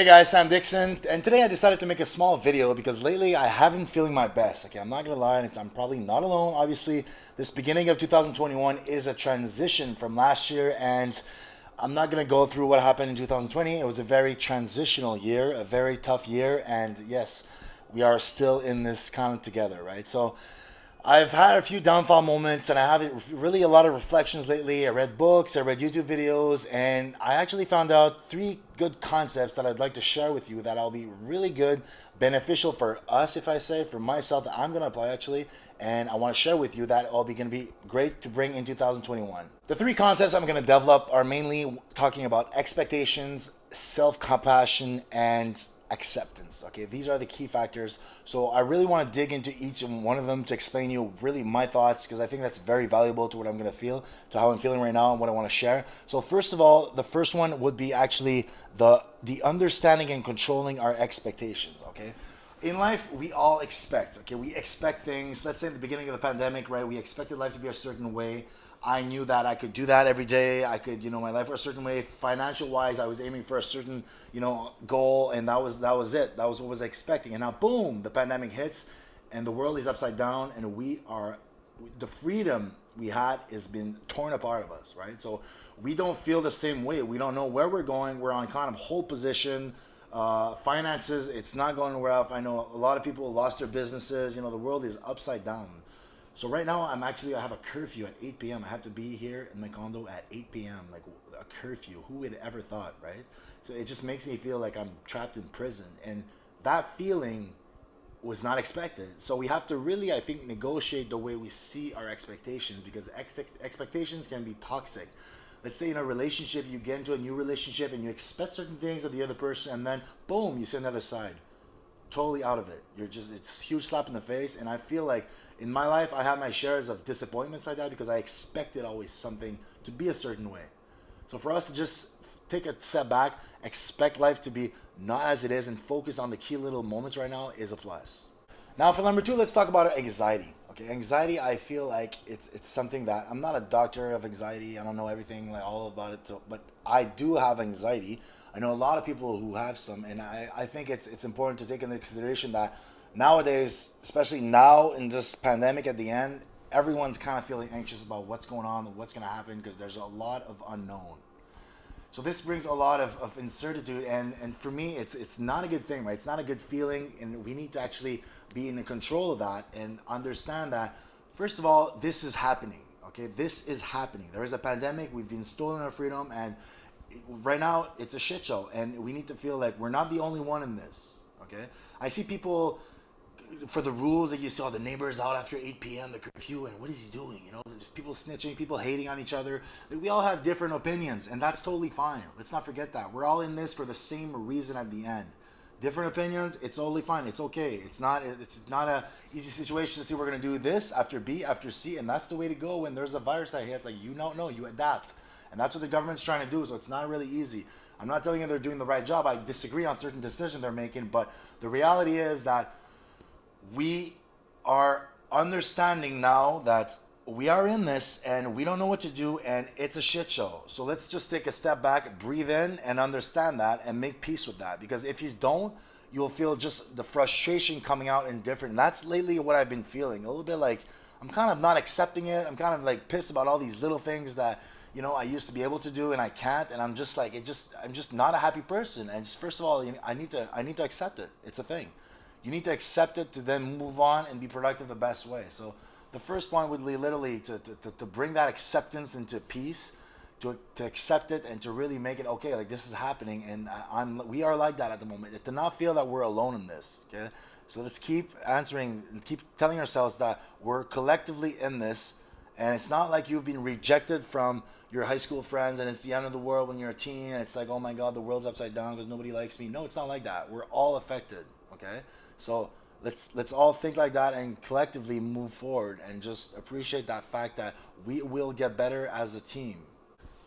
Hey guys, I'm Dixon, and today I decided to make a small video because lately I haven't feeling my best. Okay, I'm not gonna lie, and I'm probably not alone. Obviously, this beginning of 2021 is a transition from last year, and I'm not gonna go through what happened in 2020. It was a very transitional year, a very tough year, and yes, we are still in this kind of together, right? So I've had a few downfall moments and I have really a lot of reflections lately. I read books, I read YouTube videos, and I actually found out three good concepts that I'd like to share with you that I'll be really good, beneficial for us, if I say, for myself, that I'm going to apply actually. And I want to share with you that all be going to be great to bring in 2021. The three concepts I'm going to develop are mainly talking about expectations, self compassion, and acceptance. Okay, these are the key factors. So I really want to dig into each and one of them to explain you really my thoughts because I think that's very valuable to what I'm going to feel, to how I'm feeling right now and what I want to share. So first of all, the first one would be actually the understanding and controlling our expectations. Okay, in life we all expect. Okay, we expect things. Let's say at the beginning of the pandemic, right, we expected life to be a certain way. I knew that I could do that every day. I could, my life a certain way. Financial wise, I was aiming for a certain, goal, and that was it. That was what I was expecting. And now, boom, the pandemic hits, and the world is upside down, and the freedom we had has been torn apart of us, right? So we don't feel the same way. We don't know where we're going. We're on kind of hold position. Finances, it's not going well. I know a lot of people lost their businesses. The world is upside down. So right now I have a curfew at 8 p.m. I have to be here in my condo at 8 p.m. Like a curfew. Who would ever thought, right? So it just makes me feel like I'm trapped in prison, and that feeling was not expected. So we have to really, I think, negotiate the way we see our expectations because expectations can be toxic. Let's say in a relationship, you get into a new relationship and you expect certain things of the other person, and then boom, you see another side totally out of it. It's a huge slap in the face. And I feel like in my life, I have my shares of disappointments like that because I expected always something to be a certain way. So for us to just take a step back, expect life to be not as it is, and focus on the key little moments right now is a plus. Now for number two, let's talk about anxiety. Okay, anxiety. I feel like it's something that I'm not a doctor of anxiety. I don't know everything like all about it, but I do have anxiety. I know a lot of people who have some, and I think it's important to take into consideration that nowadays, especially now in this pandemic at the end, everyone's kind of feeling anxious about what's going on and what's going to happen because there's a lot of unknown. So this brings a lot of incertitude, and for me, it's not a good thing, right? It's not a good feeling, and we need to actually be in control of that and understand that, first of all, this is happening, okay? This is happening. There is a pandemic. We've been stolen our freedom, and right now it's a shit show, and we need to feel like we're not the only one in this, okay? I see people for the rules that you saw the neighbors out after 8 p.m. the curfew, and what is he doing? There's people snitching, people hating on each other. We all have different opinions, and that's totally fine. Let's not forget that we're all in this for the same reason at the end. Different opinions, it's totally fine. It's okay. It's not a easy situation to see we're gonna do this after B after C, and that's the way to go when there's a virus that hits. Like, you don't know, you adapt, and that's what the government's trying to do. So it's not really easy. I'm not telling you they're doing the right job. I disagree on certain decisions they're making, but the reality is that we are understanding now that we are in this and we don't know what to do, and it's a shit show. So let's just take a step back, breathe in, and understand that and make peace with that. Because if you don't, you'll feel just the frustration coming out in different. And that's lately what I've been feeling. A little bit like I'm kind of not accepting it. I'm kind of like pissed about all these little things that I used to be able to do and I can't, and I'm just like I'm just not a happy person. And just first of all, I need to accept it. It's a thing. You need to accept it to then move on and be productive the best way. So the first one would be literally to bring that acceptance into peace, to accept it and to really make it okay. Like, this is happening, and we are like that at the moment. To not feel that we're alone in this. Okay, so let's keep keep telling ourselves that we're collectively in this, and it's not like you've been rejected from your high school friends and it's the end of the world when you're a teen and it's like, oh my God, the world's upside down because nobody likes me. No, it's not like that. We're all affected. Okay, so let's all think like that and collectively move forward and just appreciate that fact that we will get better as a team.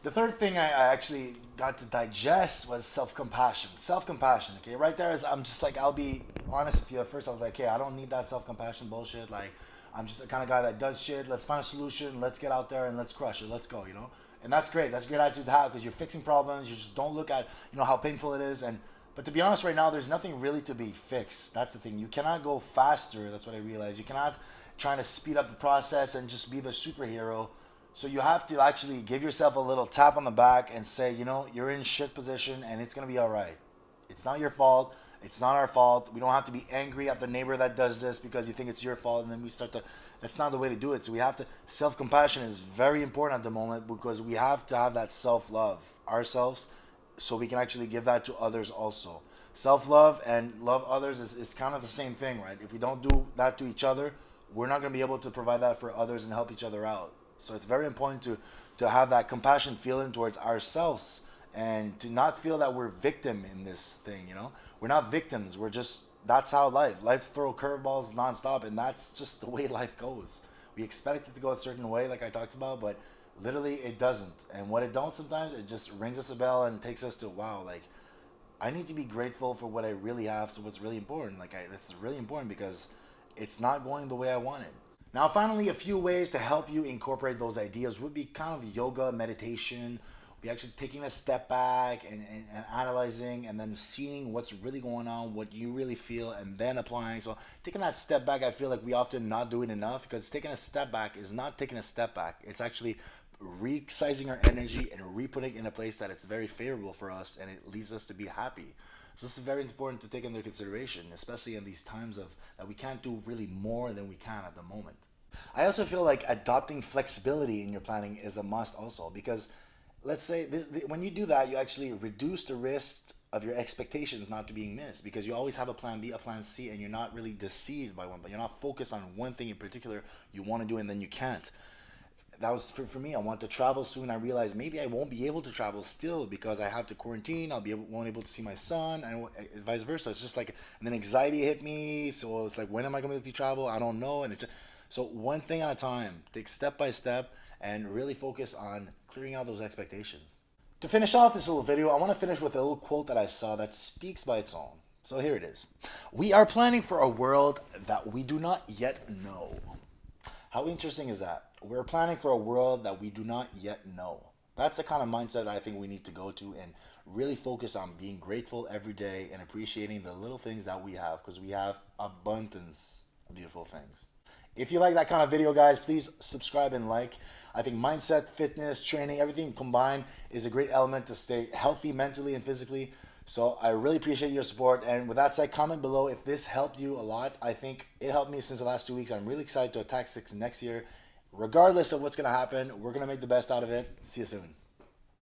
The third thing I actually got to digest was self-compassion. Self-compassion, okay? Right there is, I'm just like, I'll be honest with you. At first I was like, okay, I don't need that self-compassion bullshit. Like, I'm just the kind of guy that does shit. Let's find a solution. Let's get out there and let's crush it. Let's go. And that's great. That's a great attitude to have because you're fixing problems. You just don't look at, how painful it is. And But to be honest, right now, there's nothing really to be fixed. That's the thing. You cannot go faster. That's what I realized. You cannot try to speed up the process and just be the superhero. So you have to actually give yourself a little tap on the back and say, you know, you're in shit position and it's going to be all right. It's not your fault. It's not our fault. We don't have to be angry at the neighbor that does this because you think it's your fault. And then we start to, that's not the way to do it. So we have to, self-compassion is very important at the moment because we have to have that self-love ourselves so we can actually give that to others also. Self-love and love others is kind of the same thing, right? If we don't do that to each other, we're not going to be able to provide that for others and help each other out. So it's very important to have that compassion feeling towards ourselves and to not feel that we're victim in this thing, you know? We're not victims. We're just, that's how life throw curveballs nonstop, and that's just the way life goes. We expect it to go a certain way, like I talked about, but literally it doesn't. And when it don't sometimes, it just rings us a bell and takes us to, wow, like, I need to be grateful for what I really have. So what's really important, it's really important because it's not going the way I want it. Now, finally, a few ways to help you incorporate those ideas would be kind of yoga, meditation, be actually taking a step back and analyzing and then seeing what's really going on, what you really feel, and then applying. So taking that step back, I feel like we often not do it enough because taking a step back is not taking a step back. It's actually resizing our energy and re-putting it in a place that it's very favorable for us and it leads us to be happy. So this is very important to take into consideration, especially in these times of that we can't do really more than we can at the moment. I also feel like adopting flexibility in your planning is a must also because let's say when you do that, you actually reduce the risk of your expectations not to being missed because you always have a plan B, a plan C, and you're not really deceived by one, but you're not focused on one thing in particular you want to do and then you can't. That was for me. I want to travel soon. I realized maybe I won't be able to travel still because I have to quarantine. Won't able to see my son and vice versa. It's just like, and then anxiety hit me. So it's like, when am I going to travel? I don't know. And it's so one thing at a time. Take step by step and really focus on clearing out those expectations. To finish off this little video, I want to finish with a little quote that I saw that speaks by its own. So here it is. We are planning for a world that we do not yet know. How interesting is that? We're planning for a world that we do not yet know. That's the kind of mindset I think we need to go to and really focus on being grateful every day and appreciating the little things that we have because we have abundance of beautiful things. If you like that kind of video, guys, please subscribe and like. I think mindset, fitness, training, everything combined is a great element to stay healthy mentally and physically. So I really appreciate your support. And with that said, comment below if this helped you a lot. I think it helped me since the last 2 weeks. I'm really excited to attack Dixon next year. Regardless of what's going to happen, we're going to make the best out of it. See you soon.